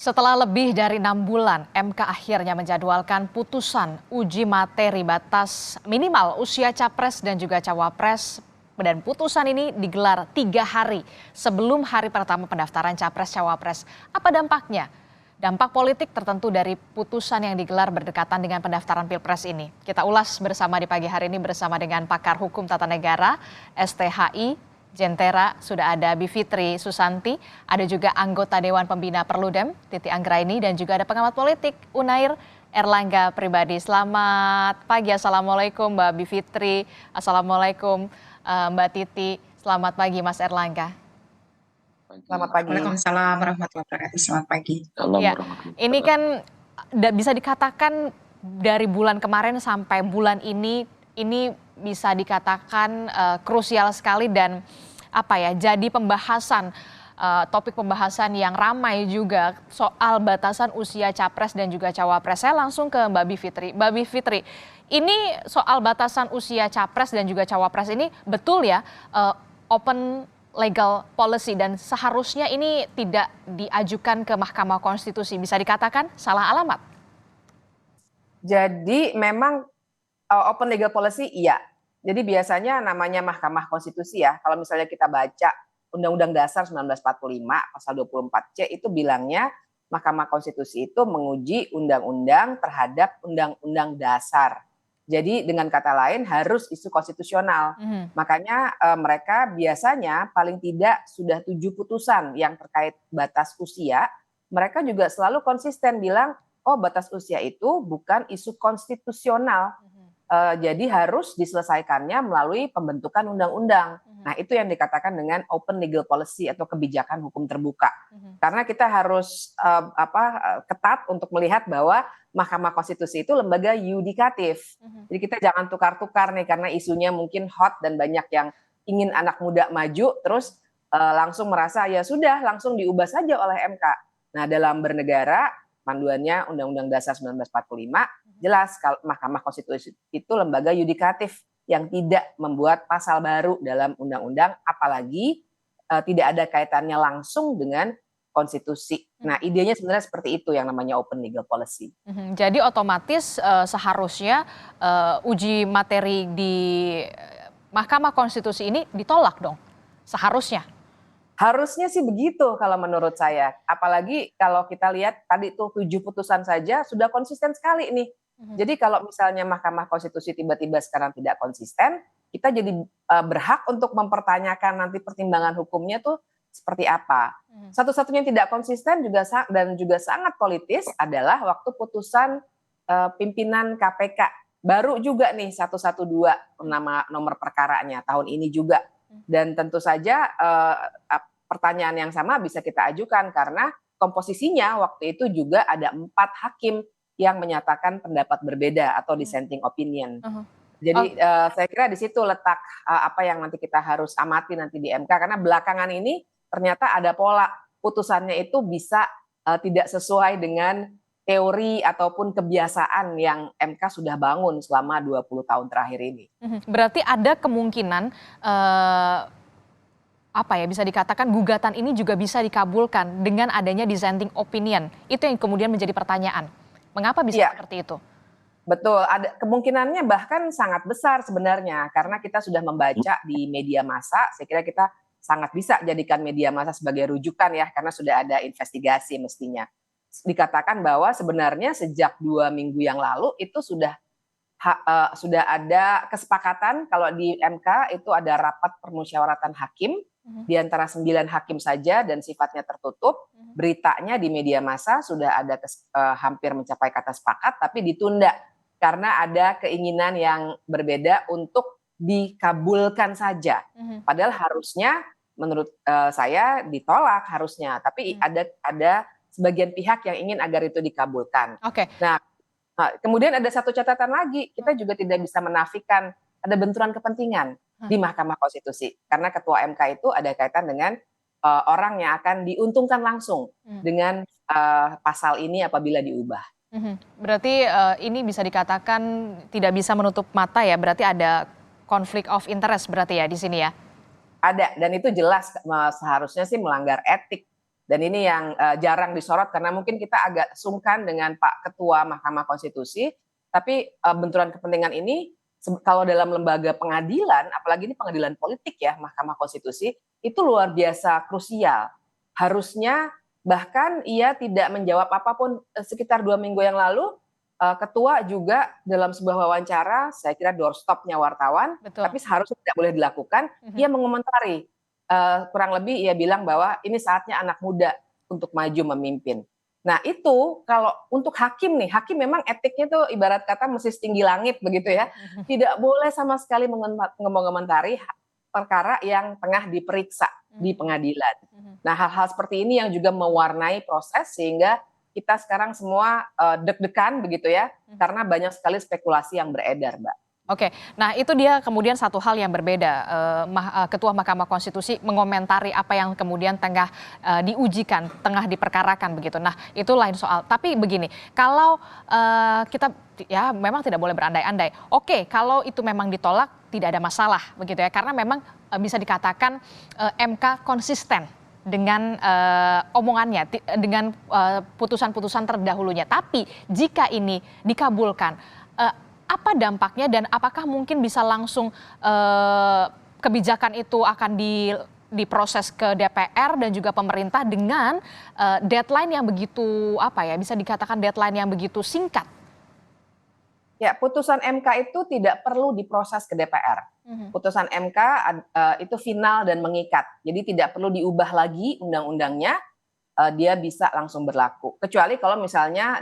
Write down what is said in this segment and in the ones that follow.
Setelah lebih dari 6 bulan, MK akhirnya menjadwalkan putusan uji materi batas minimal usia capres dan juga cawapres. Dan putusan ini digelar 3 hari sebelum hari pertama pendaftaran capres-cawapres. Apa dampaknya? Dampak politik tertentu dari putusan yang digelar berdekatan dengan pendaftaran Pilpres ini. Kita ulas bersama di pagi hari ini bersama dengan pakar hukum tata negara, STHI, Jentera, sudah ada Bivitri Susanti, ada juga anggota Dewan Pembina Perludem, Titi Anggraini, dan juga ada pengamat politik, Unair Erlangga Pribadi. Selamat pagi, Assalamualaikum Mbak Bivitri, Assalamualaikum Mbak Titi, selamat pagi Mas Erlangga. Selamat pagi. Waalaikumsalam warahmatullahi wabarakatuh. Selamat pagi. Ya, ini kan bisa dikatakan dari bulan kemarin sampai bulan ini bisa dikatakan krusial sekali dan jadi pembahasan topik pembahasan yang ramai juga soal batasan usia capres dan juga cawapres. Saya langsung ke Mbak Bivitri. Mbak Bivitri, ini soal batasan usia capres dan juga cawapres ini betul ya open legal policy dan seharusnya ini tidak diajukan ke Mahkamah Konstitusi. Bisa dikatakan salah alamat? Jadi memang open legal policy iya. Jadi biasanya namanya Mahkamah Konstitusi ya, kalau misalnya kita baca Undang-Undang Dasar 1945 pasal 24C itu bilangnya Mahkamah Konstitusi itu menguji undang-undang terhadap undang-undang dasar. Jadi dengan kata lain harus isu konstitusional. Makanya mereka biasanya paling tidak sudah 7 putusan yang terkait batas usia. Mereka juga selalu konsisten bilang, oh batas usia itu bukan isu konstitusional. Jadi harus diselesaikannya melalui pembentukan undang-undang. Nah itu yang dikatakan dengan open legal policy atau kebijakan hukum terbuka. Karena kita harus ketat untuk melihat bahwa Mahkamah Konstitusi itu lembaga yudikatif. Jadi kita jangan tukar-tukar nih karena isunya mungkin hot dan banyak yang ingin anak muda maju terus langsung merasa ya sudah langsung diubah saja oleh MK. Nah dalam bernegara panduannya Undang-Undang Dasar 1945 jelas kalau Mahkamah Konstitusi itu lembaga yudikatif yang tidak membuat pasal baru dalam undang-undang apalagi tidak ada kaitannya langsung dengan konstitusi. Nah, idenya sebenarnya seperti itu yang namanya open legal policy. Jadi otomatis seharusnya uji materi di Mahkamah Konstitusi ini ditolak dong, seharusnya. Harusnya sih begitu kalau menurut saya. Apalagi kalau kita lihat tadi tuh 7 putusan saja sudah konsisten sekali nih. Jadi kalau misalnya Mahkamah Konstitusi tiba-tiba sekarang tidak konsisten, kita jadi berhak untuk mempertanyakan nanti pertimbangan hukumnya tuh seperti apa. Satu-satunya yang tidak konsisten juga sangat politis adalah waktu putusan pimpinan KPK. Baru juga nih 112 nomor perkaranya tahun ini juga. Dan tentu saja pertanyaan yang sama bisa kita ajukan karena komposisinya waktu itu juga ada 4 hakim yang menyatakan pendapat berbeda atau dissenting opinion. Jadi saya kira di situ letak apa yang nanti kita harus amati nanti di MK karena belakangan ini ternyata ada pola putusannya itu bisa tidak sesuai dengan teori ataupun kebiasaan yang MK sudah bangun selama 20 tahun terakhir ini. Berarti ada kemungkinan bisa dikatakan gugatan ini juga bisa dikabulkan dengan adanya dissenting opinion. Itu yang kemudian menjadi pertanyaan. Mengapa bisa seperti itu? Betul, ada kemungkinannya bahkan sangat besar sebenarnya karena kita sudah membaca di media massa. Saya kira kita sangat bisa jadikan media massa sebagai rujukan ya karena sudah ada investigasi mestinya. Dikatakan bahwa sebenarnya sejak 2 minggu yang lalu itu sudah ada kesepakatan kalau di MK itu ada rapat permusyawaratan hakim di antara 9 hakim saja dan sifatnya tertutup. Beritanya di media massa sudah ada hampir mencapai kata sepakat tapi ditunda karena ada keinginan yang berbeda untuk dikabulkan saja. Padahal harusnya menurut saya ditolak harusnya, tapi ada sebagian pihak yang ingin agar itu dikabulkan. Nah, kemudian ada satu catatan lagi, kita juga tidak bisa menafikan ada benturan kepentingan di Mahkamah Konstitusi karena Ketua MK itu ada kaitan dengan orang yang akan diuntungkan langsung dengan pasal ini apabila diubah. Berarti ini bisa dikatakan tidak bisa menutup mata ya, berarti ada konflik of interest berarti ya di sini ya? Ada, dan itu jelas seharusnya sih melanggar etik Dan ini yang jarang disorot karena mungkin kita agak sungkan dengan Pak Ketua Mahkamah Konstitusi, tapi benturan kepentingan ini kalau dalam lembaga pengadilan, apalagi ini pengadilan politik ya, Mahkamah Konstitusi, itu luar biasa krusial. Harusnya bahkan ia tidak menjawab apapun. Sekitar 2 minggu yang lalu, ketua juga dalam sebuah wawancara, saya kira doorstopnya wartawan, Betul. tapi seharusnya tidak boleh dilakukan, ia mengomentari, kurang lebih ia bilang bahwa ini saatnya anak muda untuk maju memimpin. Nah itu kalau untuk hakim nih, hakim memang etiknya tuh ibarat kata mesti setinggi langit begitu ya, tidak boleh sama sekali mengomentari perkara yang tengah diperiksa di pengadilan. Nah hal-hal seperti ini yang juga mewarnai proses sehingga kita sekarang semua deg-degan begitu ya, karena banyak sekali spekulasi yang beredar, Mbak. Oke, nah itu dia kemudian satu hal yang berbeda. Ketua Mahkamah Konstitusi mengomentari apa yang kemudian tengah diujikan, tengah diperkarakan begitu. Nah itu lain soal. Tapi begini, kalau kita ya memang tidak boleh berandai-andai. Oke, kalau itu memang ditolak tidak ada masalah begitu ya, karena memang bisa dikatakan MK konsisten dengan omongannya, dengan putusan-putusan terdahulunya. Tapi jika ini dikabulkan, apa dampaknya dan apakah mungkin bisa langsung kebijakan itu akan diproses ke DPR dan juga pemerintah dengan deadline yang begitu bisa dikatakan deadline yang begitu singkat? Ya, putusan MK itu tidak perlu diproses ke DPR. Putusan MK itu final dan mengikat. Jadi tidak perlu diubah lagi undang-undangnya, dia bisa langsung berlaku. Kecuali kalau misalnya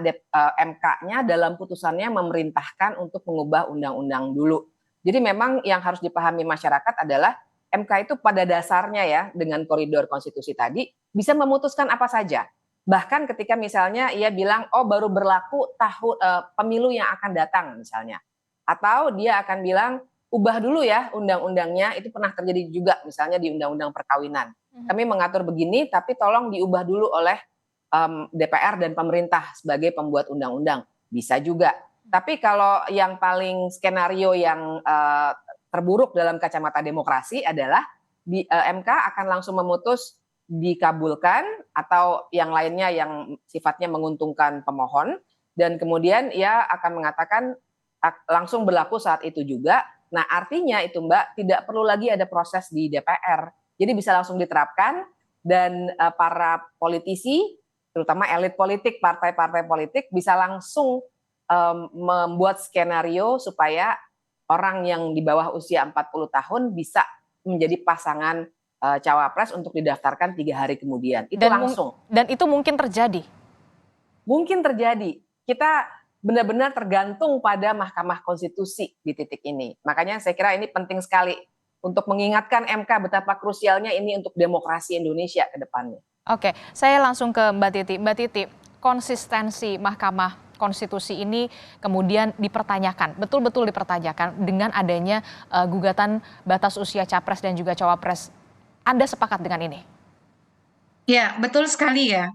MK-nya dalam putusannya memerintahkan untuk mengubah undang-undang dulu. Jadi memang yang harus dipahami masyarakat adalah MK itu pada dasarnya ya dengan koridor konstitusi tadi bisa memutuskan apa saja. Bahkan ketika misalnya ia bilang, oh baru berlaku pemilu yang akan datang misalnya. Atau dia akan bilang, ubah dulu ya undang-undangnya, itu pernah terjadi juga misalnya di undang-undang perkawinan. Kami mengatur begini, tapi tolong diubah dulu oleh DPR dan pemerintah sebagai pembuat undang-undang. Bisa juga. Tapi kalau yang paling skenario yang terburuk dalam kacamata demokrasi adalah MK akan langsung memutus dikabulkan atau yang lainnya yang sifatnya menguntungkan pemohon dan kemudian ia akan mengatakan langsung berlaku saat itu juga. Nah artinya itu Mbak tidak perlu lagi ada proses di DPR. Jadi bisa langsung diterapkan dan para politisi terutama elit politik, partai-partai politik bisa langsung membuat skenario supaya orang yang di bawah usia 40 tahun bisa menjadi pasangan cawapres untuk didaftarkan 3 hari kemudian. Itu langsung. Dan itu mungkin terjadi? Mungkin terjadi. Kita benar-benar tergantung pada Mahkamah Konstitusi di titik ini. Makanya saya kira ini penting sekali untuk mengingatkan MK betapa krusialnya ini untuk demokrasi Indonesia ke depannya. Oke, saya langsung ke Mbak Titi. Mbak Titi, konsistensi Mahkamah Konstitusi ini kemudian dipertanyakan, betul-betul dipertanyakan dengan adanya gugatan batas usia capres dan juga cawapres. Anda sepakat dengan ini? Ya, betul sekali ya.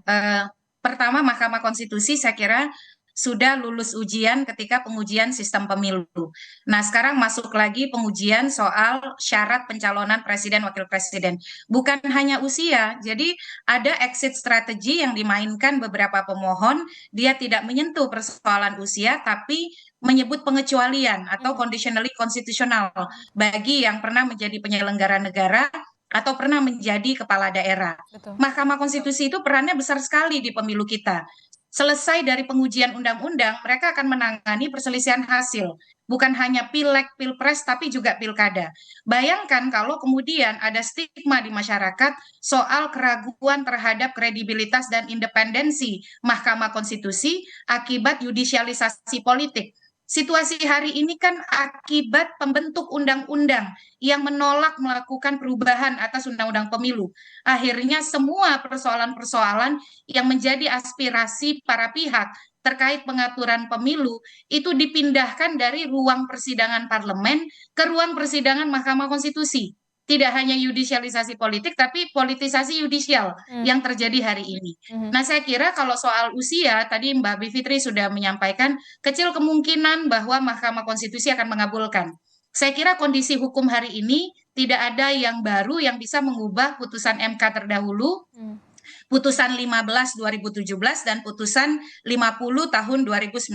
Pertama, Mahkamah Konstitusi saya kira sudah lulus ujian ketika pengujian sistem pemilu. Nah, sekarang masuk lagi pengujian soal syarat pencalonan presiden wakil presiden. Bukan hanya usia, jadi ada exit strategi yang dimainkan beberapa pemohon, dia tidak menyentuh persoalan usia, tapi menyebut pengecualian atau conditionally konstitusional bagi yang pernah menjadi penyelenggara negara atau pernah menjadi kepala daerah. Betul. Mahkamah Konstitusi itu perannya besar sekali di pemilu kita. Selesai dari pengujian undang-undang, mereka akan menangani perselisihan hasil. Bukan hanya pileg, pilpres, tapi juga pilkada. Bayangkan kalau kemudian ada stigma di masyarakat soal keraguan terhadap kredibilitas dan independensi Mahkamah Konstitusi akibat yudisialisasi politik. Situasi hari ini kan akibat pembentuk undang-undang yang menolak melakukan perubahan atas undang-undang pemilu. Akhirnya semua persoalan-persoalan yang menjadi aspirasi para pihak terkait pengaturan pemilu itu dipindahkan dari ruang persidangan parlemen ke ruang persidangan Mahkamah Konstitusi. Tidak hanya yudisialisasi politik, tapi politisasi yudisial yang terjadi hari ini. Nah, saya kira kalau soal usia, tadi Mbak Bivitri sudah menyampaikan, kecil kemungkinan bahwa Mahkamah Konstitusi akan mengabulkan. Saya kira kondisi hukum hari ini tidak ada yang baru yang bisa mengubah putusan MK terdahulu. putusan 15 2017 dan putusan 50 tahun 2019.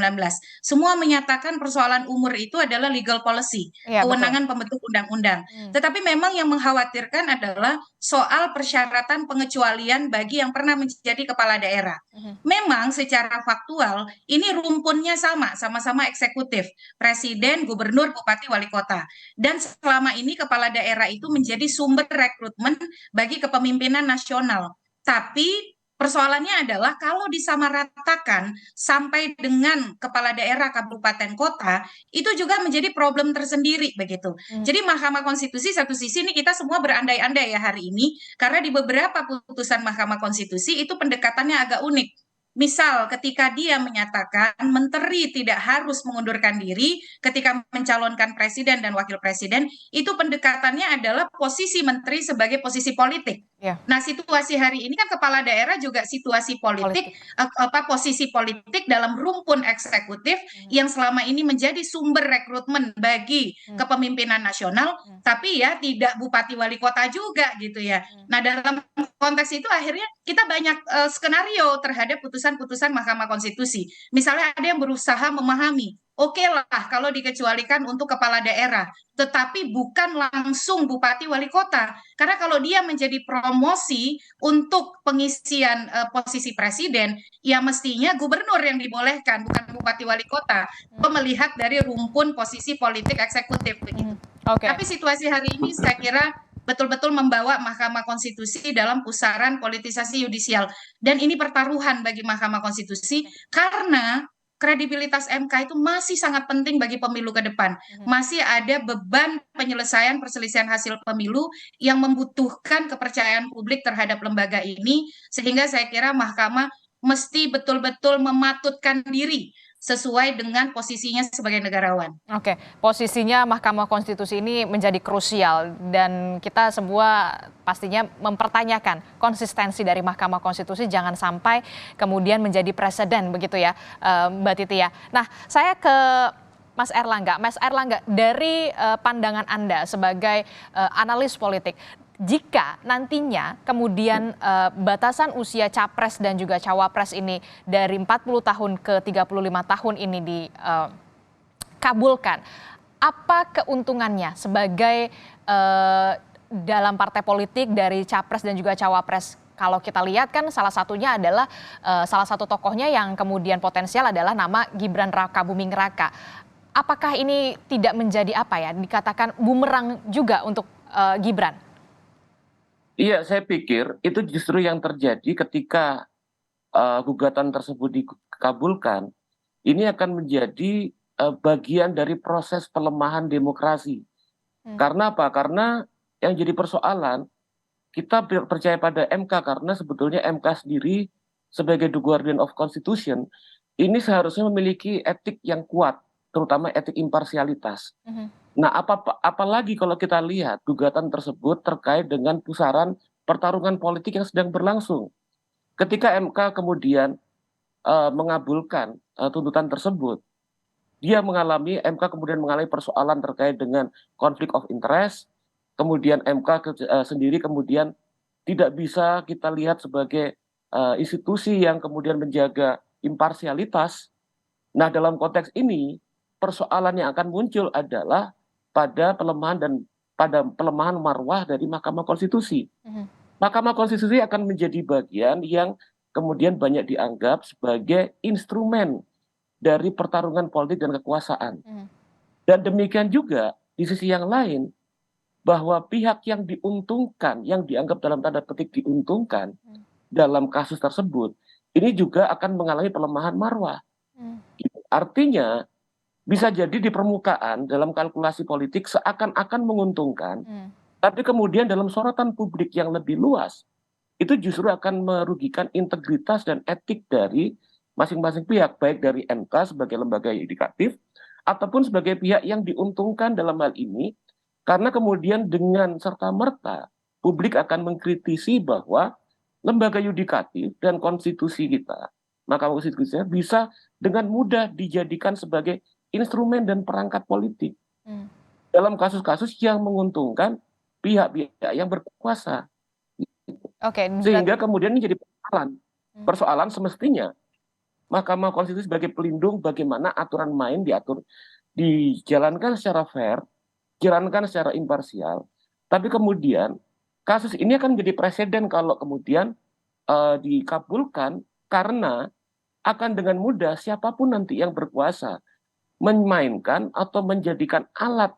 Semua menyatakan persoalan umur itu adalah legal policy, Iya, betul. kewenangan pembentuk undang-undang. Tetapi memang yang mengkhawatirkan adalah soal persyaratan pengecualian bagi yang pernah menjadi kepala daerah. Memang secara faktual ini rumpunnya sama-sama eksekutif, presiden, gubernur, bupati, wali kota. Dan selama ini kepala daerah itu menjadi sumber rekrutmen bagi kepemimpinan nasional. Tapi persoalannya adalah kalau disamaratakan sampai dengan kepala daerah kabupaten kota, itu juga menjadi problem tersendiri begitu. Jadi Mahkamah Konstitusi satu sisi ini kita semua berandai-andai ya hari ini, karena di beberapa putusan Mahkamah Konstitusi itu pendekatannya agak unik. Misal ketika dia menyatakan menteri tidak harus mengundurkan diri ketika mencalonkan presiden dan wakil presiden, itu pendekatannya adalah posisi menteri sebagai posisi politik. Ya, Nah, situasi hari ini kan kepala daerah juga situasi politik, politik. posisi politik dalam rumpun eksekutif yang selama ini menjadi sumber rekrutmen bagi kepemimpinan nasional, tapi ya tidak bupati wali kota juga gitu ya. Nah, dalam konteks itu akhirnya kita banyak skenario terhadap putusan-putusan Mahkamah Konstitusi. Misalnya ada yang berusaha memahami, oke lah kalau dikecualikan untuk kepala daerah, tetapi bukan langsung bupati wali kota. Karena kalau dia menjadi promosi untuk pengisian posisi presiden, ya mestinya gubernur yang dibolehkan, bukan bupati wali kota. Melihat dari rumpun posisi politik eksekutif begitu. Oke. Tapi situasi hari ini saya kira betul-betul membawa Mahkamah Konstitusi dalam pusaran politisasi yudisial. Dan ini pertaruhan bagi Mahkamah Konstitusi karena kredibilitas MK itu masih sangat penting bagi pemilu ke depan. Masih ada beban penyelesaian perselisihan hasil pemilu yang membutuhkan kepercayaan publik terhadap lembaga ini, sehingga saya kira Mahkamah mesti betul-betul mematutkan diri sesuai dengan posisinya sebagai negarawan. Oke, posisinya Mahkamah Konstitusi ini menjadi krusial dan kita semua pastinya mempertanyakan konsistensi dari Mahkamah Konstitusi jangan sampai kemudian menjadi presiden begitu ya, Mbak Titi ya. Nah, saya ke Mas Erlangga. Mas Erlangga, dari pandangan Anda sebagai analis politik, jika nantinya kemudian batasan usia capres dan juga cawapres ini dari 40 tahun ke 35 tahun ini dikabulkan, apa keuntungannya sebagai dalam partai politik dari capres dan juga cawapres? Kalau kita lihat kan salah satunya adalah salah satu tokohnya yang kemudian potensial adalah nama Gibran Rakabuming Raka. Apakah ini tidak menjadi apa ya, dikatakan bumerang juga untuk Gibran? Iya, saya pikir itu justru yang terjadi ketika gugatan tersebut dikabulkan. Ini akan menjadi bagian dari proses pelemahan demokrasi. Karena apa? Karena yang jadi persoalan, kita percaya pada MK karena sebetulnya MK sendiri sebagai the guardian of constitution, ini seharusnya memiliki etik yang kuat, terutama etik imparsialitas. Nah, apalagi kalau kita lihat gugatan tersebut terkait dengan pusaran pertarungan politik yang sedang berlangsung. Ketika MK kemudian mengabulkan tuntutan tersebut, MK kemudian mengalami persoalan terkait dengan konflik of interest, kemudian MK sendiri kemudian tidak bisa kita lihat sebagai institusi yang kemudian menjaga imparsialitas. Nah, dalam konteks ini, persoalan yang akan muncul adalah pada pelemahan marwah dari Mahkamah Konstitusi. Mahkamah Konstitusi akan menjadi bagian yang kemudian banyak dianggap sebagai instrumen dari pertarungan politik dan kekuasaan. Dan demikian juga di sisi yang lain, bahwa pihak yang diuntungkan, yang dianggap dalam tanda petik diuntungkan dalam kasus tersebut, ini juga akan mengalami pelemahan marwah. Artinya, bisa jadi di permukaan dalam kalkulasi politik seakan-akan menguntungkan, tapi kemudian dalam sorotan publik yang lebih luas, itu justru akan merugikan integritas dan etik dari masing-masing pihak, baik dari MK sebagai lembaga yudikatif, ataupun sebagai pihak yang diuntungkan dalam hal ini, karena kemudian dengan serta-merta publik akan mengkritisi bahwa lembaga yudikatif dan konstitusi kita, Mahkamah Konstitusi bisa dengan mudah dijadikan sebagai instrumen dan perangkat politik dalam kasus-kasus yang menguntungkan pihak-pihak yang berkuasa. Oke, Sehingga kemudian menjadi persoalan. Persoalan semestinya Mahkamah Konstitusi sebagai pelindung bagaimana aturan main dijalankan secara fair, dijalankan secara imparsial. Tapi kemudian kasus ini akan menjadi presiden kalau kemudian dikabulkan karena akan dengan mudah siapapun nanti yang berkuasa memainkan atau menjadikan alat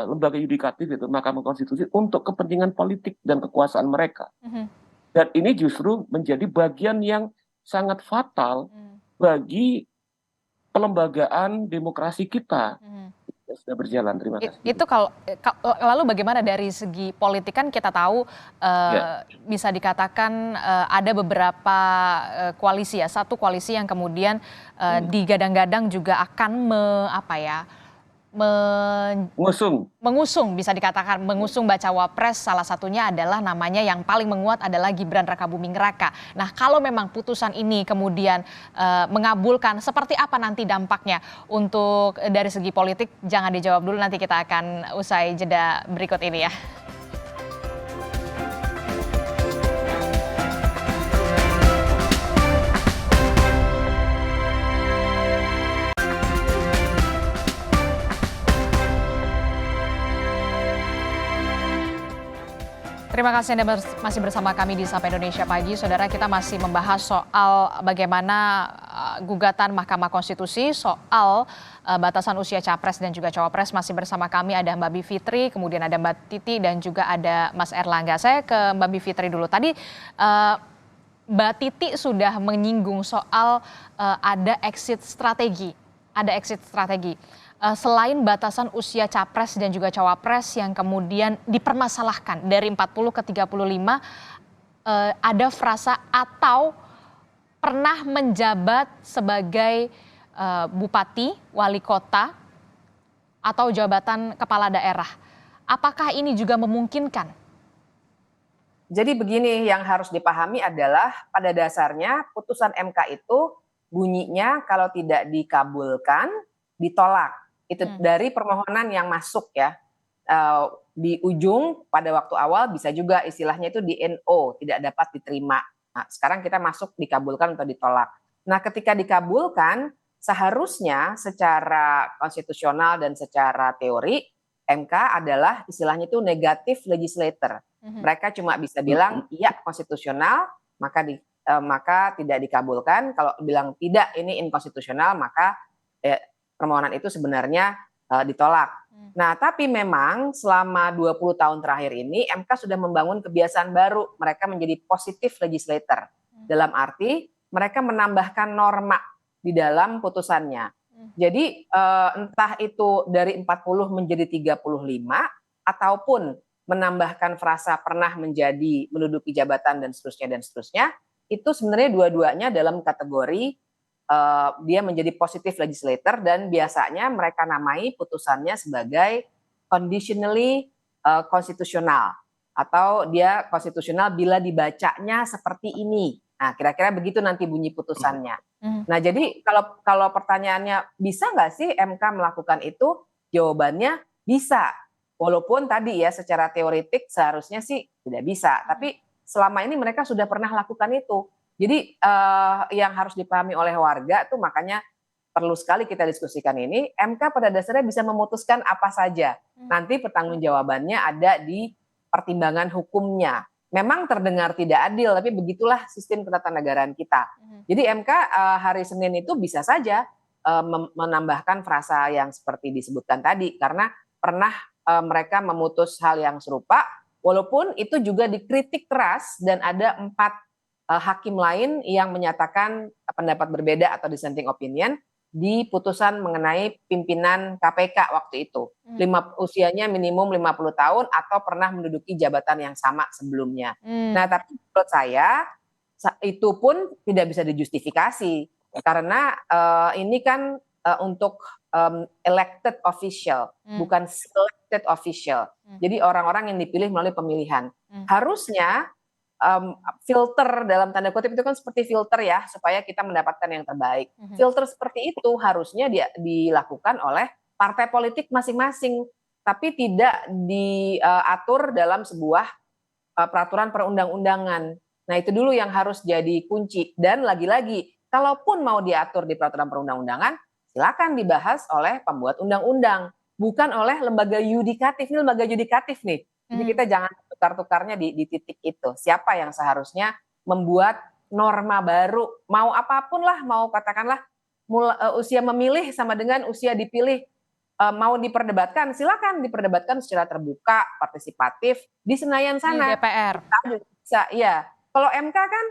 lembaga yudikatif itu Mahkamah Konstitusi untuk kepentingan politik dan kekuasaan mereka. Dan ini justru menjadi bagian yang sangat fatal bagi pelembagaan demokrasi kita. Sudah berjalan, terima kasih. Itu lalu bagaimana dari segi politik, kan kita tahu bisa dikatakan ada beberapa koalisi ya, satu koalisi yang kemudian digadang-gadang juga akan mengusung, bisa dikatakan mengusung bacawa pres, salah satunya adalah namanya yang paling menguat adalah Gibran Rakabuming Raka. Nah, kalau memang putusan ini kemudian mengabulkan, seperti apa nanti dampaknya untuk dari segi politik? Jangan dijawab dulu, nanti kita akan usai jeda berikut ini ya. Terima kasih Anda masih bersama kami di Sapa Indonesia Pagi. Saudara, kita masih membahas soal bagaimana gugatan Mahkamah Konstitusi soal batasan usia capres dan juga cawapres. Masih bersama kami ada Mbak Bivitri, kemudian ada Mbak Titi dan juga ada Mas Erlangga. Saya ke Mbak Bivitri dulu. Tadi Mbak Titi sudah menyinggung soal ada exit strategi. Selain batasan usia capres dan juga cawapres yang kemudian dipermasalahkan dari 40 ke 35, ada frasa atau pernah menjabat sebagai bupati, wali kota, atau jabatan kepala daerah. Apakah ini juga memungkinkan? Jadi begini, yang harus dipahami adalah pada dasarnya putusan MK itu bunyinya kalau tidak dikabulkan, ditolak. Itu dari permohonan yang masuk ya, di ujung pada waktu awal bisa juga istilahnya itu di NO, tidak dapat diterima. Nah, sekarang kita masuk dikabulkan atau ditolak. Nah, ketika dikabulkan seharusnya secara konstitusional dan secara teori MK adalah istilahnya itu negatif legislator. Mereka cuma bisa bilang iya konstitusional, maka tidak dikabulkan. Kalau bilang tidak ini inkonstitusional, maka permohonan itu sebenarnya ditolak. Nah, tapi memang selama 20 tahun terakhir ini MK sudah membangun kebiasaan baru. Mereka menjadi positif legislator. Dalam arti mereka menambahkan norma di dalam putusannya. Jadi entah itu dari 40 menjadi 35 ataupun menambahkan frasa pernah menduduki jabatan dan seterusnya, itu sebenarnya dua-duanya dalam kategori dia menjadi positif legislator, dan biasanya mereka namai putusannya sebagai conditionally konstitusional atau dia konstitusional bila dibacanya seperti ini. Nah, kira-kira begitu nanti bunyi putusannya. Nah, jadi kalau pertanyaannya bisa nggak sih MK melakukan itu? Jawabannya bisa. Walaupun tadi ya secara teoretik seharusnya sih tidak bisa, tapi selama ini mereka sudah pernah lakukan itu. Jadi yang harus dipahami oleh warga tuh, makanya perlu sekali kita diskusikan ini. MK pada dasarnya bisa memutuskan apa saja. Nanti pertanggungjawabannya ada di pertimbangan hukumnya. Memang terdengar tidak adil, tapi begitulah sistem ketatanegaraan kita. Jadi MK hari Senin itu bisa saja menambahkan frasa yang seperti disebutkan tadi, karena pernah mereka memutus hal yang serupa, walaupun itu juga dikritik keras dan ada 4 hakim lain yang menyatakan pendapat berbeda atau dissenting opinion di putusan mengenai pimpinan KPK waktu itu. Usianya minimum 50 tahun atau pernah menduduki jabatan yang sama sebelumnya. Nah, tapi menurut saya itu pun tidak bisa dijustifikasi karena ini kan untuk elected official, bukan selected official. Jadi orang-orang yang dipilih melalui pemilihan. Harusnya filter dalam tanda kutip itu kan seperti filter ya, supaya kita mendapatkan yang terbaik. Filter seperti itu harusnya dilakukan oleh partai politik masing-masing, tapi tidak diatur dalam sebuah peraturan perundang-undangan. Nah, itu dulu yang harus jadi kunci. Dan lagi-lagi, kalaupun mau diatur di peraturan perundang-undangan, silakan dibahas oleh pembuat undang-undang, bukan oleh lembaga yudikatif. Ini lembaga yudikatif nih. Jadi kita jangan tukar-tukarnya di titik itu. Siapa yang seharusnya membuat norma baru, mau apapun lah, mau katakanlah usia memilih sama dengan usia dipilih, mau diperdebatkan, silakan diperdebatkan secara terbuka, partisipatif di Senayan Di sana. DPR. Kita juga bisa, ya. Kalau MK kan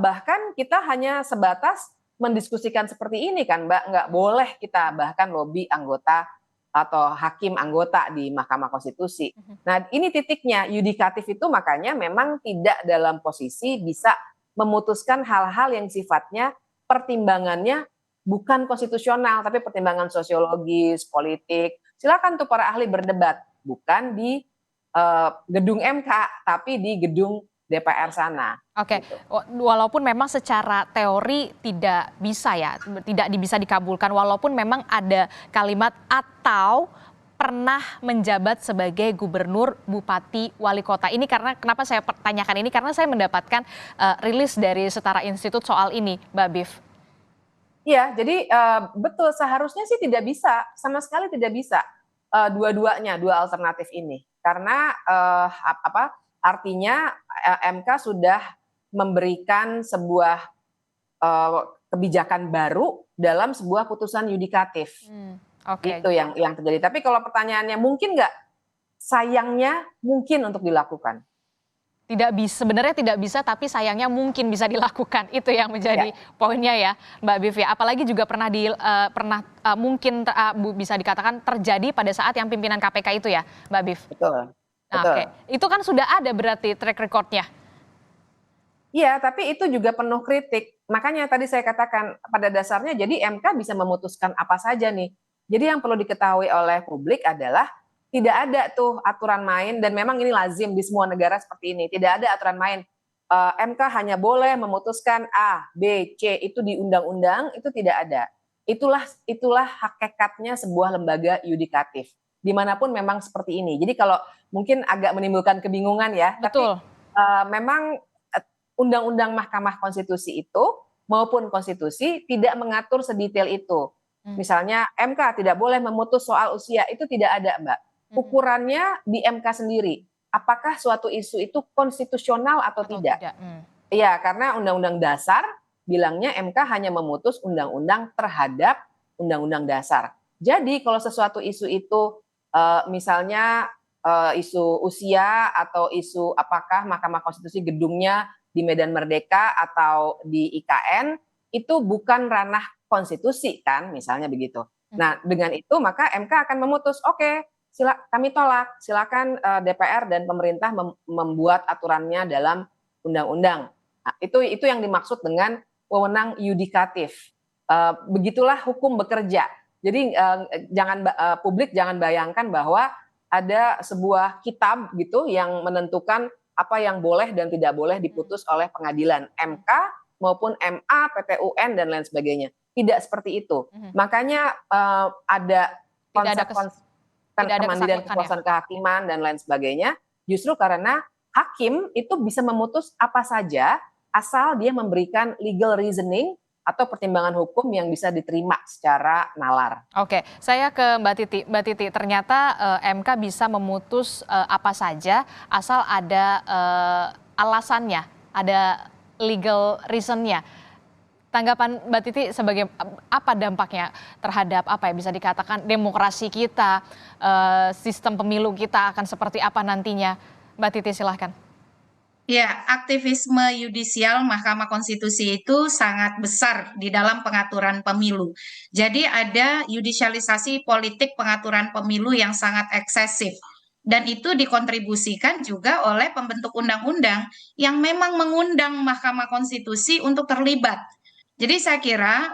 bahkan kita hanya sebatas mendiskusikan seperti ini kan, Mbak, nggak boleh kita bahkan lobby anggota atau hakim anggota di Mahkamah Konstitusi. Nah, ini titiknya, yudikatif itu makanya memang tidak dalam posisi bisa memutuskan hal-hal yang sifatnya pertimbangannya bukan konstitusional, tapi pertimbangan sosiologis, politik. Silakan tuh para ahli berdebat, bukan di gedung MK, tapi di gedung DPR sana. Oke, Gitu. walaupun memang secara teori tidak bisa ya, tidak bisa dikabulkan, walaupun memang ada kalimat atau pernah menjabat sebagai gubernur, bupati, wali kota. Ini karena kenapa saya pertanyakan ini, karena saya mendapatkan rilis dari Setara Institut soal ini, Mbak Bif. Iya, jadi betul seharusnya sih tidak bisa, sama sekali tidak bisa dua-duanya, dua alternatif ini. Karena artinya MK sudah memberikan sebuah kebijakan baru dalam sebuah putusan yudikatif. Oke. Itu yang terjadi. Tapi kalau pertanyaannya mungkin nggak? Sayangnya mungkin untuk dilakukan. Sebenarnya tidak bisa, tapi sayangnya mungkin bisa dilakukan. Itu yang menjadi poinnya ya, Mbak Bif ya. Apalagi juga mungkin bisa dikatakan terjadi pada saat yang pimpinan KPK itu ya, Mbak Bif. Betul. Nah, oke. Itu kan sudah ada berarti track recordnya. Iya, tapi itu juga penuh kritik. Makanya tadi saya katakan pada dasarnya jadi MK bisa memutuskan apa saja nih. Jadi yang perlu diketahui oleh publik adalah tidak ada tuh aturan main, dan memang ini lazim di semua negara seperti ini. Tidak ada aturan main. MK hanya boleh memutuskan A, B, C, itu di undang-undang, itu tidak ada. Itulah hakikatnya sebuah lembaga yudikatif. Dimanapun memang seperti ini. Jadi kalau mungkin agak menimbulkan kebingungan ya, Betul. tapi memang undang-undang Mahkamah Konstitusi itu maupun konstitusi tidak mengatur sedetail itu. Misalnya MK tidak boleh memutus soal usia, itu tidak ada, Mbak. Ukurannya di MK sendiri. Apakah suatu isu itu konstitusional atau tidak? Iya, karena Undang-Undang Dasar bilangnya MK hanya memutus undang-undang terhadap Undang-Undang Dasar. Jadi kalau sesuatu isu itu misalnya isu usia atau isu apakah Mahkamah Konstitusi gedungnya di Medan Merdeka atau di IKN, itu bukan ranah konstitusi kan, misalnya begitu. Nah, dengan itu maka MK akan memutus, oke, kami tolak, silakan DPR dan pemerintah membuat aturannya dalam undang-undang. Nah, itu yang dimaksud dengan wewenang yudikatif. Begitulah hukum bekerja. Jadi publik jangan bayangkan bahwa ada sebuah kitab gitu yang menentukan apa yang boleh dan tidak boleh diputus oleh pengadilan MK maupun MA, PT UN dan lain sebagainya. Tidak seperti itu. Makanya ada konsep kemandirian kekuasaan kehakiman dan lain sebagainya. Justru karena hakim itu bisa memutus apa saja asal dia memberikan legal reasoning atau pertimbangan hukum yang bisa diterima secara nalar. Oke, saya ke Mbak Titi. Mbak Titi, ternyata MK bisa memutus apa saja asal ada alasannya, ada legal reasonnya. Tanggapan Mbak Titi sebagai apa dampaknya terhadap apa ya bisa dikatakan demokrasi kita, sistem pemilu kita akan seperti apa nantinya? Mbak Titi silahkan. Ya, aktivisme yudisial Mahkamah Konstitusi itu sangat besar di dalam pengaturan pemilu. Jadi ada yudisialisasi politik pengaturan pemilu yang sangat eksesif. Dan itu dikontribusikan juga oleh pembentuk undang-undang yang memang mengundang Mahkamah Konstitusi untuk terlibat. Jadi saya kira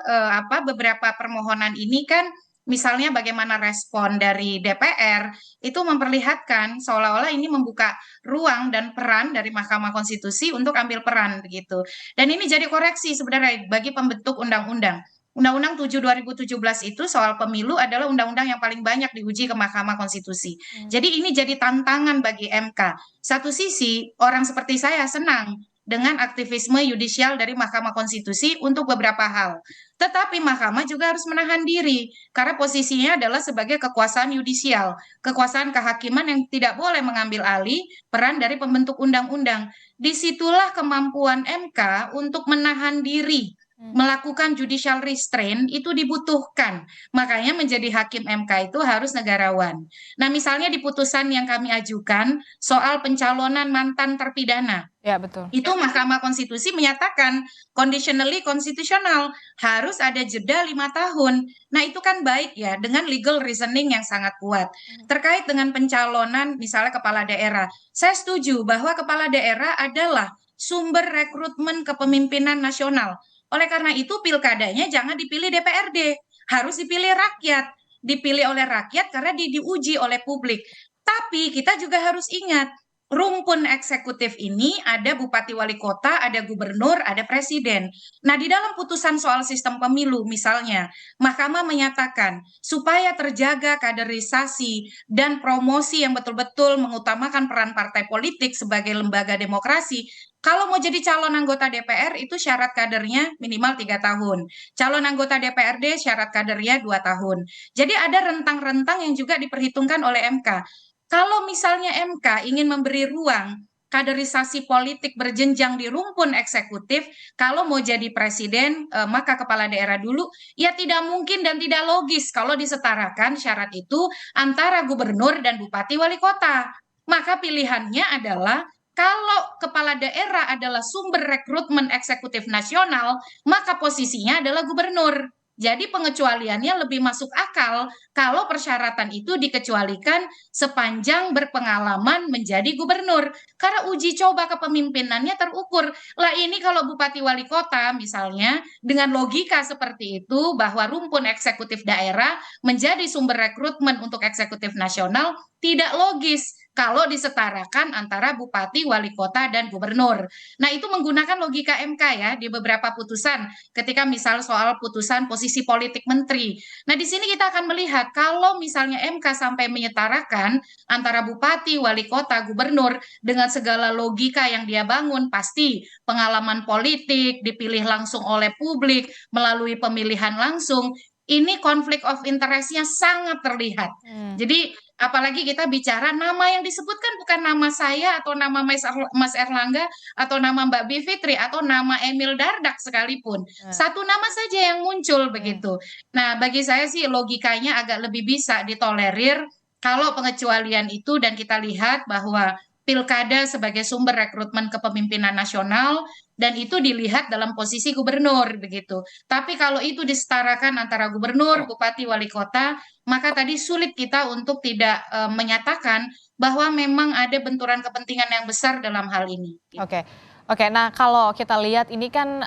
beberapa permohonan ini kan misalnya bagaimana respon dari DPR itu memperlihatkan seolah-olah ini membuka ruang dan peran dari Mahkamah Konstitusi untuk ambil peran begitu. Dan ini jadi koreksi sebenarnya bagi pembentuk undang-undang. Undang-Undang 7 2017 itu soal pemilu adalah undang-undang yang paling banyak diuji ke Mahkamah Konstitusi. Jadi ini jadi tantangan bagi MK. Satu sisi orang seperti saya senang dengan aktivisme yudisial dari Mahkamah Konstitusi untuk beberapa hal. Tetapi Mahkamah juga harus menahan diri karena posisinya adalah sebagai kekuasaan yudisial, kekuasaan kehakiman yang tidak boleh mengambil alih peran dari pembentuk undang-undang. Disitulah kemampuan MK untuk menahan diri, melakukan judicial restraint itu dibutuhkan. Makanya menjadi hakim MK itu harus negarawan. Nah, misalnya di putusan yang kami ajukan soal pencalonan mantan terpidana, Ya, betul. itu Mahkamah Konstitusi menyatakan conditionally konstitusional, harus ada jeda 5 tahun. Nah, itu kan baik ya, dengan legal reasoning yang sangat kuat. Terkait dengan pencalonan misalnya kepala daerah, saya setuju bahwa kepala daerah adalah sumber rekrutmen kepemimpinan nasional. Oleh karena itu, pilkadanya jangan dipilih DPRD, harus dipilih rakyat. Dipilih oleh rakyat karena diuji oleh publik. Tapi kita juga harus ingat, rumpun eksekutif ini ada bupati wali kota, ada gubernur, ada presiden. Nah, di dalam putusan soal sistem pemilu misalnya, Mahkamah menyatakan supaya terjaga kaderisasi dan promosi yang betul-betul mengutamakan peran partai politik sebagai lembaga demokrasi, kalau mau jadi calon anggota DPR itu syarat kadernya minimal 3 tahun. Calon anggota DPRD syarat kadernya 2 tahun. Jadi ada rentang-rentang yang juga diperhitungkan oleh MK. Kalau misalnya MK ingin memberi ruang kaderisasi politik berjenjang di rumpun eksekutif, kalau mau jadi presiden, maka kepala daerah dulu, ya tidak mungkin dan tidak logis kalau disetarakan syarat itu antara gubernur dan bupati wali kota. Maka pilihannya adalah kalau kepala daerah adalah sumber rekrutmen eksekutif nasional, maka posisinya adalah gubernur. Jadi pengecualiannya lebih masuk akal kalau persyaratan itu dikecualikan sepanjang berpengalaman menjadi gubernur. Karena uji coba kepemimpinannya terukur. Lah ini kalau bupati wali kota misalnya, dengan logika seperti itu bahwa rumpun eksekutif daerah menjadi sumber rekrutmen untuk eksekutif nasional, tidak logis kalau disetarakan antara bupati, wali kota, dan gubernur. Nah, itu menggunakan logika MK ya di beberapa putusan ketika misal soal putusan posisi politik menteri. Nah, di sini kita akan melihat kalau misalnya MK sampai menyetarakan antara bupati, wali kota, gubernur dengan segala logika yang dia bangun, pasti pengalaman politik dipilih langsung oleh publik melalui pemilihan langsung, ini konflik of interest-nya sangat terlihat. Jadi apalagi kita bicara nama yang disebutkan bukan nama saya atau nama Mas Erlangga atau nama Mbak Bivitri atau nama Emil Dardak sekalipun. Satu nama saja yang muncul begitu. Nah, bagi saya sih logikanya agak lebih bisa ditolerir kalau pengecualian itu dan kita lihat bahwa pilkada sebagai sumber rekrutmen kepemimpinan nasional dan itu dilihat dalam posisi gubernur begitu. Tapi kalau itu disetarakan antara gubernur, bupati, wali kota, maka tadi sulit kita untuk tidak menyatakan bahwa memang ada benturan kepentingan yang besar dalam hal ini. Oke, oke. Nah kalau kita lihat ini kan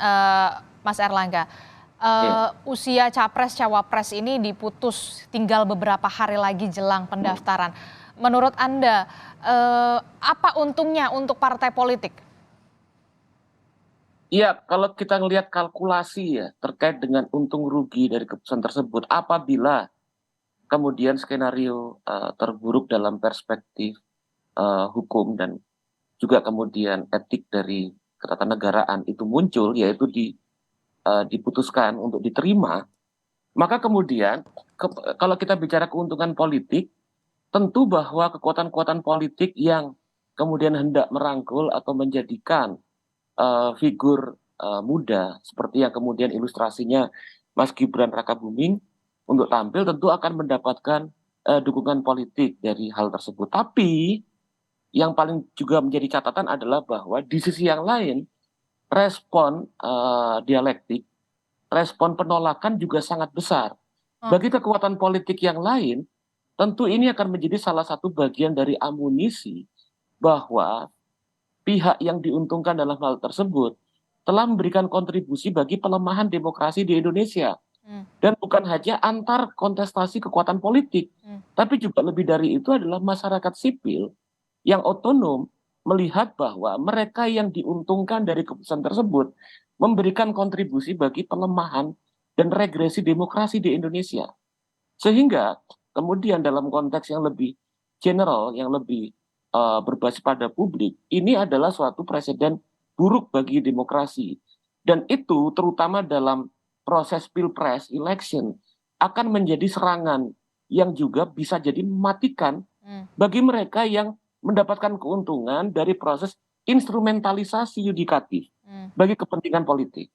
Mas Erlangga, usia capres cawapres ini diputus tinggal beberapa hari lagi jelang pendaftaran. Menurut Anda apa untungnya untuk partai politik? Iya, kalau kita ngelihat kalkulasi ya terkait dengan untung rugi dari keputusan tersebut, apabila kemudian skenario terburuk dalam perspektif hukum dan juga kemudian etik dari ketatanegaraan itu muncul, yaitu diputuskan untuk diterima, maka kemudian kalau kita bicara keuntungan politik, tentu bahwa kekuatan-kekuatan politik yang kemudian hendak merangkul atau menjadikan figur muda seperti yang kemudian ilustrasinya Mas Gibran Rakabuming untuk tampil tentu akan mendapatkan dukungan politik dari hal tersebut. Tapi yang paling juga menjadi catatan adalah bahwa di sisi yang lain respon dialektik, respon penolakan juga sangat besar. Bagi kekuatan politik yang lain, tentu ini akan menjadi salah satu bagian dari amunisi bahwa pihak yang diuntungkan dalam hal tersebut telah memberikan kontribusi bagi pelemahan demokrasi di Indonesia. Dan bukan hanya antar kontestasi kekuatan politik, tapi juga lebih dari itu adalah masyarakat sipil yang otonom melihat bahwa mereka yang diuntungkan dari keputusan tersebut memberikan kontribusi bagi pelemahan dan regresi demokrasi di Indonesia. Sehingga kemudian dalam konteks yang lebih general, yang lebih berbasis pada publik, ini adalah suatu presiden buruk bagi demokrasi. Dan itu terutama dalam proses pilpres, election, akan menjadi serangan yang juga bisa jadi mematikan bagi mereka yang mendapatkan keuntungan dari proses instrumentalisasi yudikatif bagi kepentingan politik.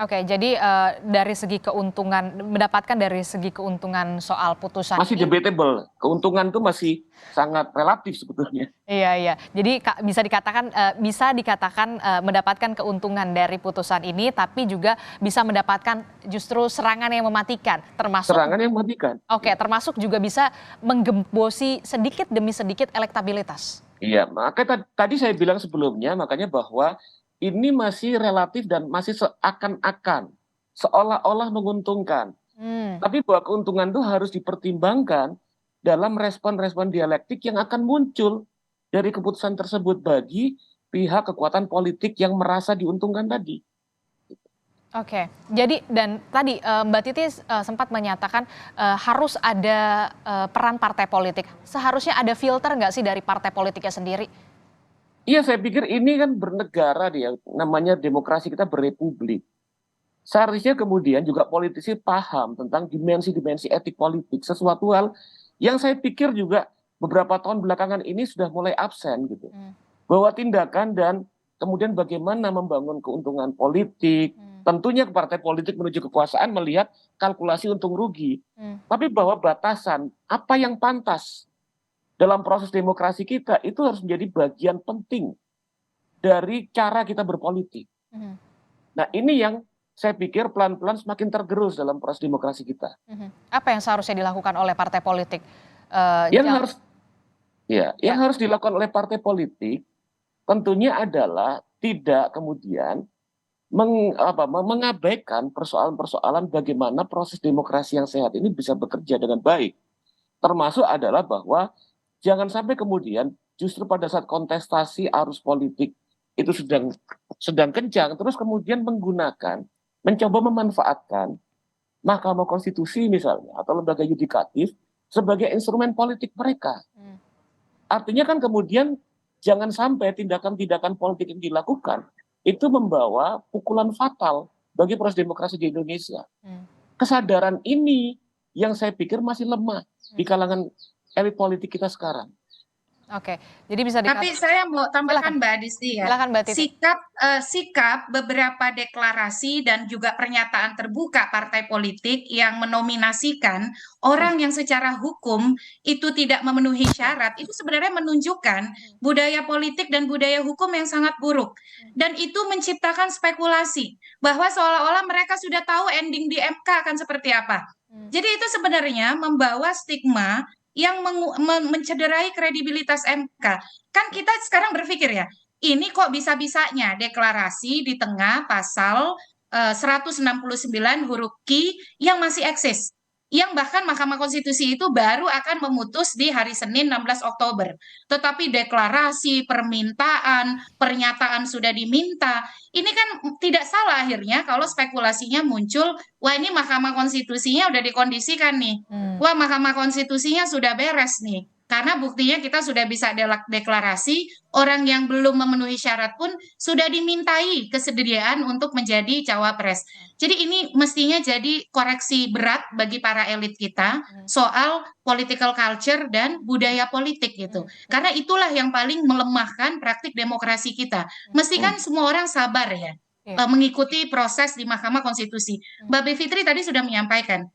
Oke, jadi dari segi keuntungan, mendapatkan dari segi keuntungan soal putusan Masih ini. debatable, keuntungan itu masih sangat relatif sebetulnya. Iya, iya. Jadi bisa dikatakan mendapatkan keuntungan dari putusan ini, tapi juga bisa mendapatkan justru serangan yang mematikan, termasuk Serangan yang mematikan. Oke, termasuk juga bisa menggembosi sedikit demi sedikit elektabilitas. Iya, makanya tadi saya bilang sebelumnya, makanya bahwa ini masih relatif dan masih seakan-akan, seolah-olah menguntungkan. Tapi bahwa keuntungan itu harus dipertimbangkan dalam respon-respon dialektik yang akan muncul dari keputusan tersebut bagi pihak kekuatan politik yang merasa diuntungkan tadi. Oke, jadi dan tadi Mbak Titi sempat menyatakan harus ada peran partai politik. Seharusnya ada filter nggak sih dari partai politiknya sendiri? Iya, saya pikir ini kan bernegara dia, namanya demokrasi kita berrepublik. Seharusnya kemudian juga politisi paham tentang dimensi-dimensi etik politik, sesuatu hal yang saya pikir juga beberapa tahun belakangan ini sudah mulai absen gitu. Bahwa tindakan dan kemudian bagaimana membangun keuntungan politik, tentunya partai politik menuju kekuasaan melihat kalkulasi untung rugi. Tapi bahwa batasan apa yang pantas dalam proses demokrasi kita itu harus menjadi bagian penting dari cara kita berpolitik. Nah, ini yang saya pikir pelan-pelan semakin tergerus dalam proses demokrasi kita. Apa yang seharusnya dilakukan oleh partai politik? Yang harus dilakukan oleh partai politik tentunya adalah tidak kemudian mengabaikan persoalan-persoalan bagaimana proses demokrasi yang sehat ini bisa bekerja dengan baik. Termasuk adalah bahwa jangan sampai kemudian justru pada saat kontestasi arus politik itu sedang kencang, terus kemudian mencoba memanfaatkan Mahkamah Konstitusi misalnya atau lembaga yudikatif sebagai instrumen politik mereka. Artinya kan kemudian jangan sampai tindakan-tindakan politik yang dilakukan itu membawa pukulan fatal bagi proses demokrasi di Indonesia. Kesadaran ini yang saya pikir masih lemah di kalangan elit politik kita sekarang. Oke, jadi bisa dikatakan. Tapi saya mau tambahkan Mbak Adisti ya. Silakan Mbak Titi. Sikap beberapa deklarasi dan juga pernyataan terbuka partai politik yang menominasikan orang yang secara hukum itu tidak memenuhi syarat itu sebenarnya menunjukkan budaya politik dan budaya hukum yang sangat buruk. Dan itu menciptakan spekulasi bahwa seolah-olah mereka sudah tahu ending di MK akan seperti apa. Jadi itu sebenarnya membawa stigma yang mencederai kredibilitas MK. Kan kita sekarang berpikir ya, ini kok bisa-bisanya deklarasi di tengah pasal 169 huruf Q yang masih eksis. Yang bahkan Mahkamah Konstitusi itu baru akan memutus di hari Senin 16 Oktober. Tetapi deklarasi, permintaan, pernyataan sudah diminta. Ini kan tidak salah akhirnya kalau spekulasinya muncul, wah ini Mahkamah Konstitusinya udah dikondisikan nih. Wah Mahkamah Konstitusinya sudah beres nih. Karena buktinya kita sudah bisa deklarasi, orang yang belum memenuhi syarat pun sudah dimintai kesediaan untuk menjadi cawapres. Jadi ini mestinya jadi koreksi berat bagi para elit kita soal political culture dan budaya politik gitu. Karena itulah yang paling melemahkan praktik demokrasi kita. Mesti kan semua orang sabar ya mengikuti proses di Mahkamah Konstitusi. Mbak Bivitri tadi sudah menyampaikan,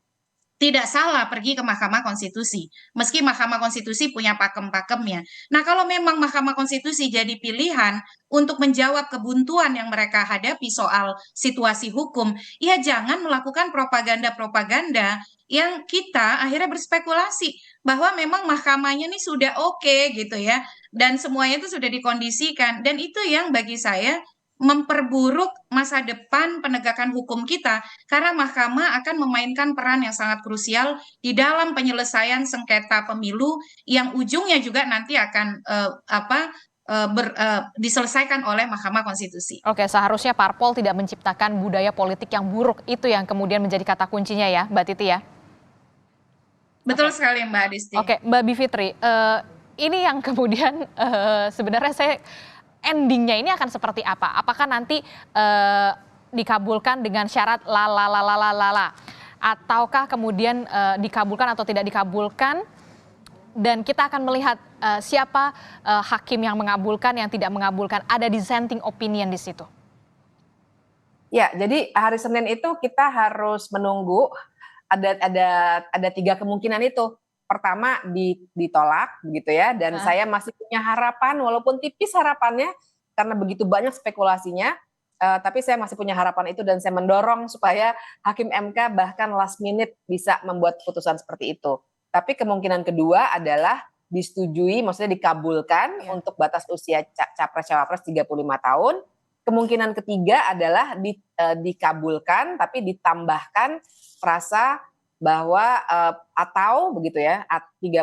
tidak salah pergi ke Mahkamah Konstitusi, meski Mahkamah Konstitusi punya pakem-pakemnya. Nah, kalau memang Mahkamah Konstitusi jadi pilihan untuk menjawab kebuntuan yang mereka hadapi soal situasi hukum, ya jangan melakukan propaganda-propaganda yang kita akhirnya berspekulasi bahwa memang mahkamahnya ini sudah oke gitu ya, dan semuanya itu sudah dikondisikan, dan itu yang bagi saya memperburuk masa depan penegakan hukum kita karena mahkamah akan memainkan peran yang sangat krusial di dalam penyelesaian sengketa pemilu yang ujungnya juga nanti akan diselesaikan oleh Mahkamah Konstitusi. Oke, seharusnya parpol tidak menciptakan budaya politik yang buruk, itu yang kemudian menjadi kata kuncinya ya Mbak Titi ya? Betul sekali Mbak Adisti. Oke, Mbak Bivitri, ini yang kemudian sebenarnya saya endingnya ini akan seperti apa? Apakah nanti dikabulkan dengan syarat la, ataukah kemudian dikabulkan atau tidak dikabulkan, dan kita akan melihat siapa hakim yang mengabulkan, yang tidak mengabulkan, ada dissenting opinion di situ. Ya, jadi hari Senin itu kita harus menunggu, ada 3 kemungkinan itu. Pertama ditolak begitu ya, dan saya masih punya harapan walaupun tipis harapannya karena begitu banyak spekulasinya, tapi saya masih punya harapan itu dan saya mendorong supaya hakim MK bahkan last minute bisa membuat putusan seperti itu. Tapi kemungkinan kedua adalah disetujui, maksudnya dikabulkan untuk batas usia capres-cawapres 35 tahun. Kemungkinan ketiga adalah dikabulkan tapi ditambahkan frasa bahwa atau begitu ya, 40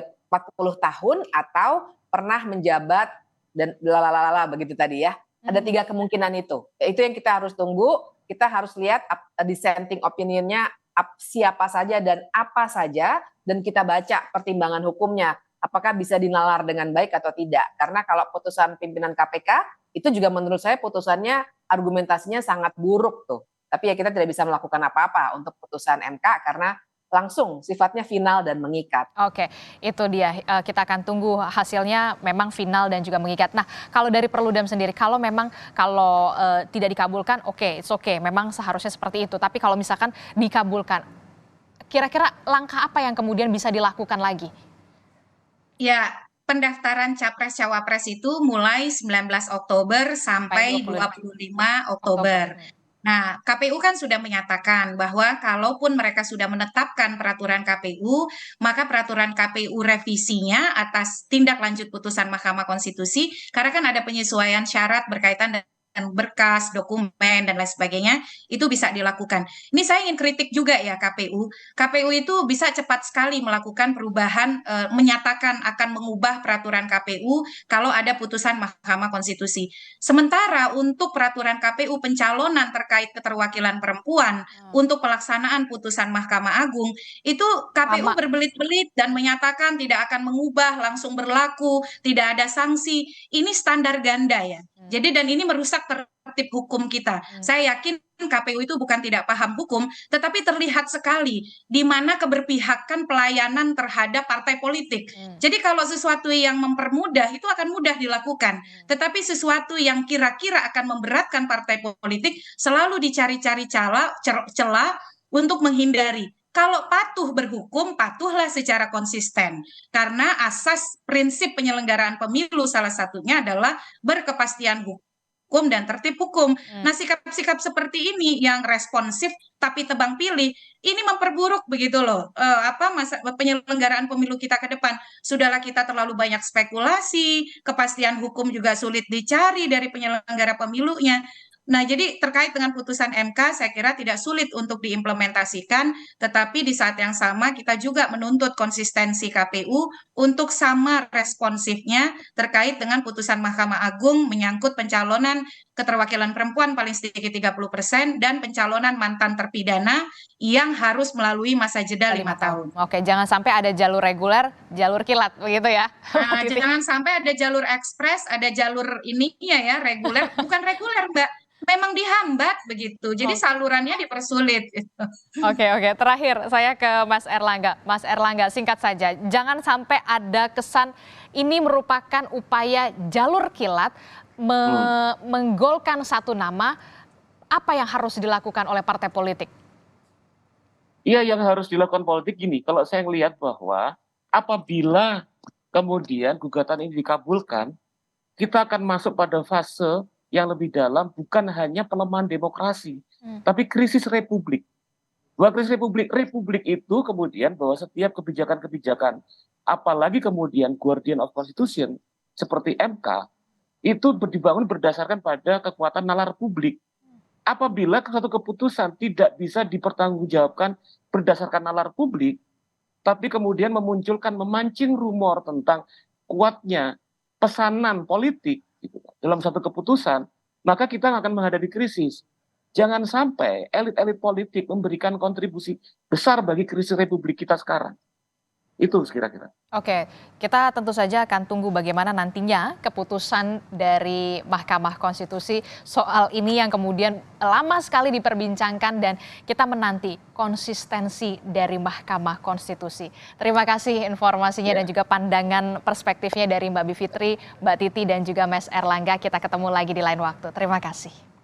tahun atau pernah menjabat dan lalalala begitu tadi ya. Ada 3 kemungkinan itu. Itu yang kita harus tunggu. Kita harus lihat dissenting opinionnya siapa saja dan apa saja, dan kita baca pertimbangan hukumnya. Apakah bisa dinalar dengan baik atau tidak. Karena kalau putusan pimpinan KPK, itu juga menurut saya putusannya argumentasinya sangat buruk tuh. Tapi ya kita tidak bisa melakukan apa-apa untuk putusan MK karena langsung sifatnya final dan mengikat. Oke, itu dia. Kita akan tunggu hasilnya memang final dan juga mengikat. Nah, kalau dari Perludem sendiri, kalau tidak dikabulkan, it's okay. Memang seharusnya seperti itu. Tapi kalau misalkan dikabulkan, kira-kira langkah apa yang kemudian bisa dilakukan lagi? Ya, pendaftaran Capres-Cawapres itu mulai 19 Oktober sampai 25 Oktober. Nah, KPU kan sudah menyatakan bahwa kalaupun mereka sudah menetapkan peraturan KPU, maka peraturan KPU revisinya atas tindak lanjut putusan Mahkamah Konstitusi, karena kan ada penyesuaian syarat berkaitan dengan berkas, dokumen, dan lain sebagainya, itu bisa dilakukan. Ini saya ingin kritik juga ya KPU. KPU itu bisa cepat sekali melakukan perubahan, menyatakan akan mengubah peraturan KPU kalau ada putusan Mahkamah Konstitusi. Sementara untuk peraturan KPU pencalonan terkait keterwakilan perempuan untuk pelaksanaan putusan Mahkamah Agung, itu KPU berbelit-belit dan menyatakan tidak akan mengubah, langsung berlaku, tidak ada sanksi. Ini standar ganda ya. Jadi dan ini merusak tertib hukum kita. Saya yakin KPU itu bukan tidak paham hukum, tetapi terlihat sekali di mana keberpihakan pelayanan terhadap partai politik. Jadi kalau sesuatu yang mempermudah itu akan mudah dilakukan, tetapi sesuatu yang kira-kira akan memberatkan partai politik selalu dicari-cari celah untuk menghindari. Kalau patuh berhukum, patuhlah secara konsisten. Karena asas prinsip penyelenggaraan pemilu salah satunya adalah berkepastian hukum dan tertib hukum. Nah, sikap-sikap seperti ini yang responsif tapi tebang pilih, ini memperburuk begitu loh. Masa penyelenggaraan pemilu kita ke depan. Sudahlah kita terlalu banyak spekulasi, kepastian hukum juga sulit dicari dari penyelenggara pemilunya. Nah, jadi terkait dengan putusan MK, saya kira tidak sulit untuk diimplementasikan, tetapi di saat yang sama kita juga menuntut konsistensi KPU untuk sama responsifnya terkait dengan putusan Mahkamah Agung menyangkut pencalonan keterwakilan perempuan paling sedikit 30% dan pencalonan mantan terpidana yang harus melalui masa jeda 5 tahun. Oke, jangan sampai ada jalur reguler, jalur kilat, begitu ya? Nah, jangan sampai ada jalur ekspres, ada jalur ininya ya, reguler, bukan reguler Mbak. Memang dihambat begitu, jadi salurannya dipersulit. Oke, terakhir saya ke Mas Erlangga. Mas Erlangga, singkat saja, jangan sampai ada kesan ini merupakan upaya jalur kilat menggolkan satu nama. Apa yang harus dilakukan oleh partai politik? Iya, yang harus dilakukan politik gini, kalau saya melihat bahwa apabila kemudian gugatan ini dikabulkan, kita akan masuk pada fase yang lebih dalam, bukan hanya pelemahan demokrasi, tapi krisis republik. Bahwa krisis republik itu kemudian bahwa setiap kebijakan-kebijakan, apalagi kemudian guardian of constitution seperti MK, itu dibangun berdasarkan pada kekuatan nalar publik. Apabila suatu keputusan tidak bisa dipertanggungjawabkan berdasarkan nalar publik, tapi kemudian memancing rumor tentang kuatnya pesanan politik dalam satu keputusan, maka kita akan menghadapi krisis. Jangan sampai elit-elit politik memberikan kontribusi besar bagi krisis republik kita sekarang. Itu kira-kira. Oke, kita tentu saja akan tunggu bagaimana nantinya keputusan dari Mahkamah Konstitusi soal ini yang kemudian lama sekali diperbincangkan dan kita menanti konsistensi dari Mahkamah Konstitusi. Terima kasih informasinya dan juga pandangan perspektifnya dari Mbak Bivitri, Mbak Titi dan juga Mas Erlangga. Kita ketemu lagi di lain waktu. Terima kasih.